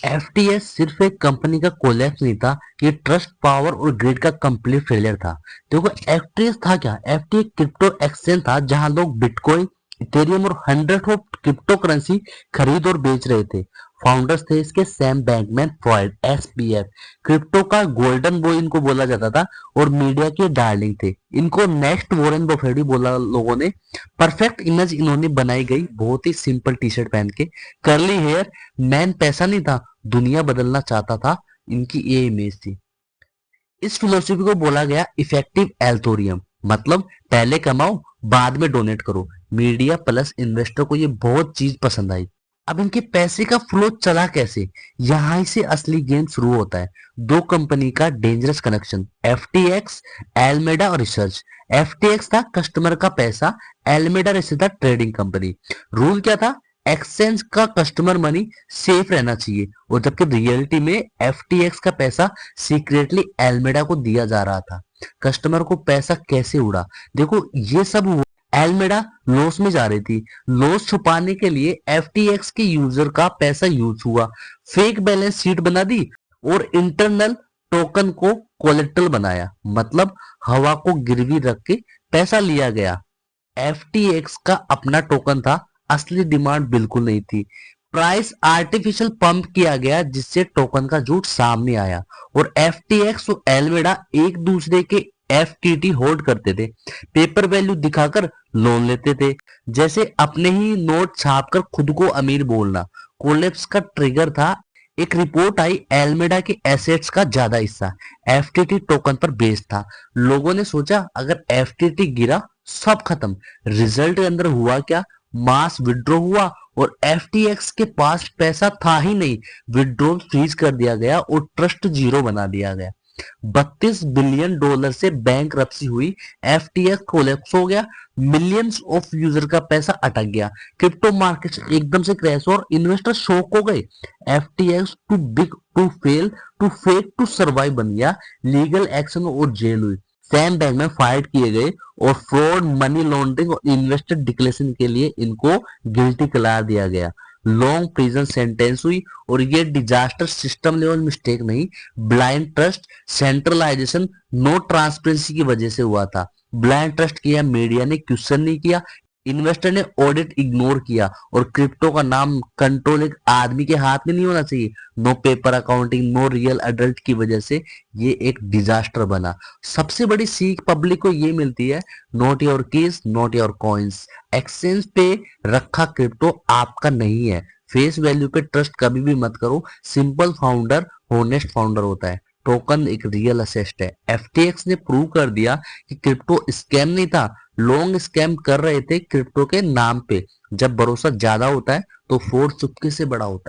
FTS सिर्फ एक company का कोलैप्स नहीं था, ये ट्रस्ट, पावर और ग्रिड का कंप्लीट फेलियर था। देखो एफटीएस था क्या? एफटीएस क्रिप्टो एक्सचेंज था जहां लोग बिटकॉइन, इथेरियम और हंड्रेड ऑफ क्रिप्टो करेंसी खरीद और बेच रहे थे। फाउंडर्स थे इसके Sam Bankman Freud, SPF, crypto का गोल्डन बॉय इनको बोला जाता था और मीडिया के डार्लिंग थे। इनको नेक्स्ट वॉरेन बफेट भी बोला लोगों ने। परफेक्ट इमेज इन्होंने बनाई गई, बहुत ही सिंपल टी शर्ट पहन के, कर्ली हेयर। मैन पैसा नहीं था, दुनिया बदलना चाहता था, इनकी ये इमेज थी। इस फिलोसफी को बोला गया इफेक्टिव एल्थोरियम, मतलब पहले कमाओ बाद में डोनेट करो। मीडिया प्लस इन्वेस्टर को ये बहुत चीज पसंद आई। अब इनके पैसे का फ्लो चला कैसे? यहां से असली गेम शुरू होता है। दो कंपनी का डेंजरस कनेक्शन, एफटीएक्स, एलमेडा और रिसर्च। एफटीएक्स था कस्टमर का पैसा, एलमेडा रिसर्च था ट्रेडिंग कंपनी। रूल क्या था? एक्सचेंज का कस्टमर मनी सेफ रहना चाहिए, और जबकि रियलिटी में एफटीएक्स का पैसा सीक्रेटली एल्मेडा को दिया जा रहा था। कस्टमर को पैसा कैसे उड़ा? देखो ये सब हुआ, एल्मेडा लॉस में जा रही थी, लॉस छुपाने के लिए एफटीएक्स के यूजर का पैसा यूज हुआ, फेक बैलेंस शीट बना दी और इंटरनल टोकन को कोलेट्रल बनाया, मतलब हवा को गिरवी रख के पैसा लिया गया। एफटीएक्स का अपना टोकन था, असली डिमांड बिल्कुल नहीं थी। प्राइस आर्टिफिशियल पंप किया गया जिससे टोकन का झूठ सामने आया, और एफटीएक्स और एल्मेडा एक दूसरे के एफटीटी होल्ड करते थे, पेपर वैल्यू दिखाकर लोन लेते थे, जैसे अपने ही नोट छापकर खुद को अमीर बोलना। कोलेप्स का ट्रिगर था, एक रिपोर्ट आई, एल्मेडा के एसेट्स का ज्यादा हिस्सा एफटीटी टोकन पर बेस्ड था। लोगों ने सोचा अगर एफटीटी गिरा सब खत्म। रिजल्ट के अंदर हुआ क्या? मास विड्रॉ हुआ और एफटीएक्स के पास पैसा था ही नहीं, विड्रॉल फ्रीज कर दिया गया और ट्रस्ट जीरो बना दिया गया। $32 बिलियन से बैंक हुई, एफटीएक्स कोलैप्स हो गया, मिलियंस ऑफ यूजर का पैसा अटक गया, क्रिप्टो मार्केट एकदम से क्रैश और इन्वेस्टर शॉक हो गए। FTX too big to fail too fake to survive बन गया, लीगल एक्शन और जेल हुई। सैम बैंकमैन फाइट किए गए और फ्रॉड, मनी लॉन्ड्रिंग और इन्वेस्टर डिक्लेरेशन के लिए इनको गिल्टी करार दिया गया। लॉन्ग प्रिजन सेंटेंस हुई, और ये डिजास्टर सिस्टम लेवल मिस्टेक नहीं, blind trust, centralization, no transparency की वजह से हुआ था। ब्लाइंड ट्रस्ट किया, मीडिया ने क्वेश्चन नहीं किया, इन्वेस्टर ने ऑडिट इग्नोर किया, और क्रिप्टो का नाम कंट्रोल एक आदमी के हाथ में नहीं होना चाहिए। No paper accounting, no real अडल्ट की वजह से ये एक डिजास्टर बना। सबसे बड़ी सीख पब्लिक को ये मिलती है, not your keys not your coins. Exchange पे रखा क्रिप्टो आपका नहीं है। फेस वैल्यू पे ट्रस्ट कभी भी मत करो। सिंपल फाउंडर होनेस्ट फाउंडर होता है। टोकन एक रियल असेस्ट है। एफटीएक्स ने प्रूव कर दिया कि क्रिप्टो स्कैम नहीं था, लोग स्कैम कर रहे थे क्रिप्टो के नाम पे। जब भरोसा ज्यादा होता है तो फ्रॉड चुपके से बड़ा होता है।